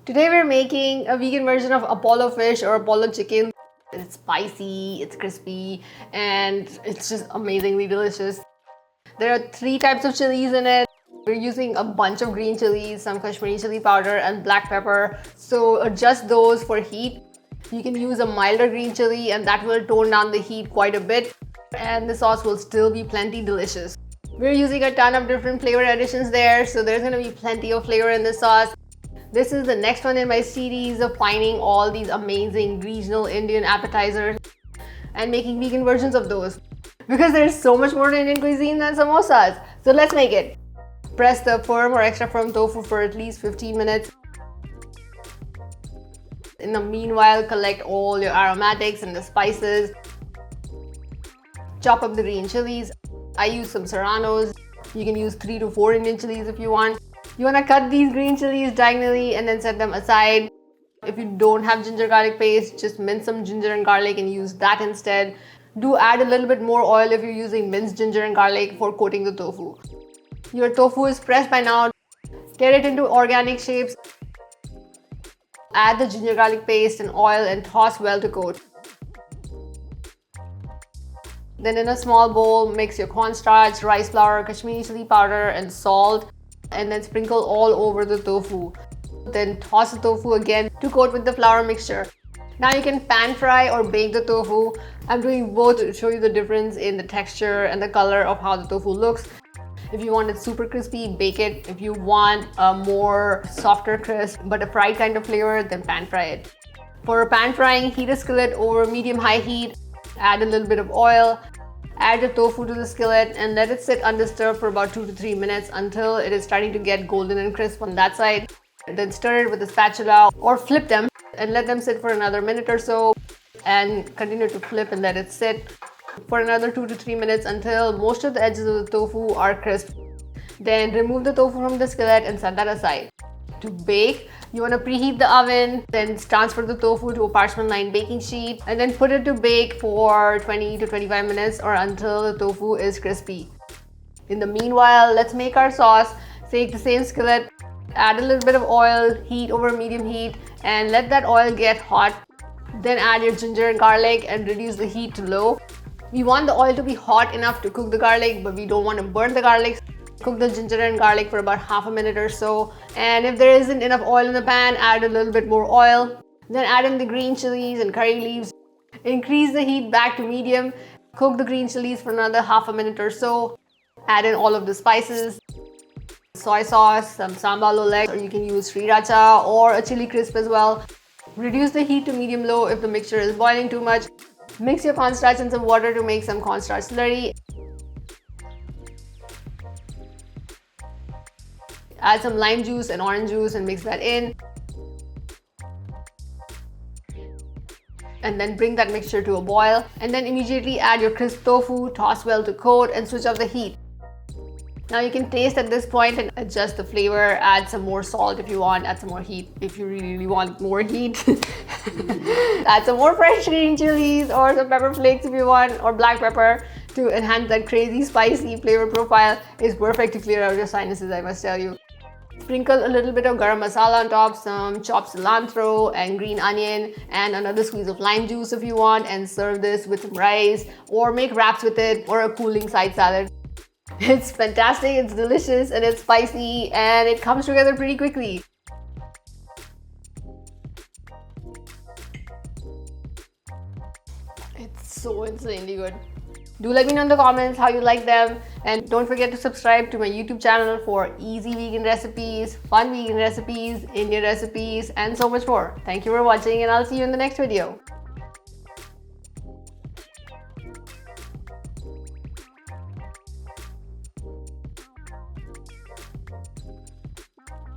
Today we're making a vegan version of Apollo fish or Apollo chicken. It's spicy, it's crispy, and it's just amazingly delicious. There are 3 types of chilies in it. We're using a bunch of green chilies, some Kashmiri chili powder, and black pepper. So adjust those for heat. You can use a milder green chili and that will tone down the heat quite a bit. And the sauce will still be plenty delicious. We're using a ton of different flavor additions there, so there's gonna be plenty of flavor in this sauce. This is the next one in my series of finding all these amazing regional Indian appetizers and making vegan versions of those. Because there's so much more to Indian cuisine than samosas. So let's make it. Press the firm or extra firm tofu for at least 15 minutes. In the meanwhile, collect all your aromatics and the spices. Chop up the green chilies. I use some serranos. You can use 3 to 4 Indian chilies if you want. You want to cut these green chilies diagonally and then set them aside. If you don't have ginger garlic paste, just mince some ginger and garlic and use that instead. Do add a little bit more oil if you're using minced ginger and garlic for coating the tofu. Your tofu is pressed by now. Tear it into organic shapes. Add the ginger garlic paste and oil and toss well to coat. Then in a small bowl, mix your cornstarch, rice flour, Kashmiri chili powder, and salt, and then sprinkle all over the tofu. Then toss the tofu again to coat with the flour mixture. Now you can pan fry or bake the tofu. I'm doing both to show you the difference in the texture and the color of how the tofu looks. If you want it super crispy, bake it. If you want a more softer crisp but a fried kind of flavor, then pan fry it. For pan frying, heat a skillet over medium-high heat. Add a little bit of oil. Add the tofu to the skillet and let it sit undisturbed for about 2 to 3 minutes until it is starting to get golden and crisp on that side. Then stir it with a spatula or flip them and let them sit for another minute or so and continue to flip and let it sit for another 2 to 3 minutes until most of the edges of the tofu are crisp. Then remove the tofu from the skillet and set that aside. To bake, you want to preheat the oven, then transfer the tofu to a parchment-lined baking sheet and then put it to bake for 20 to 25 minutes or until the tofu is crispy. In the meanwhile, let's make our sauce. Take the same skillet, add a little bit of oil, heat over medium heat and let that oil get hot. Then add your ginger and garlic and reduce the heat to low. We want the oil to be hot enough to cook the garlic, but we don't want to burn the garlic. Cook the ginger and garlic for about half a minute or so. And if there isn't enough oil in the pan, add a little bit more oil. Then add in the green chilies and curry leaves. Increase the heat back to medium. Cook the green chilies for another half a minute or so. Add in all of the spices. Soy sauce, some sambal oleg, or you can use sriracha or a chili crisp as well. Reduce the heat to medium-low if the mixture is boiling too much. Mix your cornstarch and some water to make some cornstarch slurry. Add some lime juice and orange juice and mix that in. And then bring that mixture to a boil. And then immediately add your crisp tofu, toss well to coat and switch off the heat. Now you can taste at this point and adjust the flavor. Add some more salt if you want, add some more heat if you really want more heat. Add some more fresh green chilies or some pepper flakes if you want, or black pepper to enhance that crazy spicy flavor profile. Is perfect to clear out your sinuses, I must tell you. Sprinkle a little bit of garam masala on top, some chopped cilantro and green onion and another squeeze of lime juice if you want, and serve this with some rice or make wraps with it or a cooling side salad. It's fantastic, it's delicious, and it's spicy, and it comes together pretty quickly. It's so insanely good. Do let me know in the comments how you like them, and don't forget to subscribe to my YouTube channel for easy vegan recipes, fun vegan recipes, Indian recipes, and so much more. Thank you for watching, and I'll see you in the next video.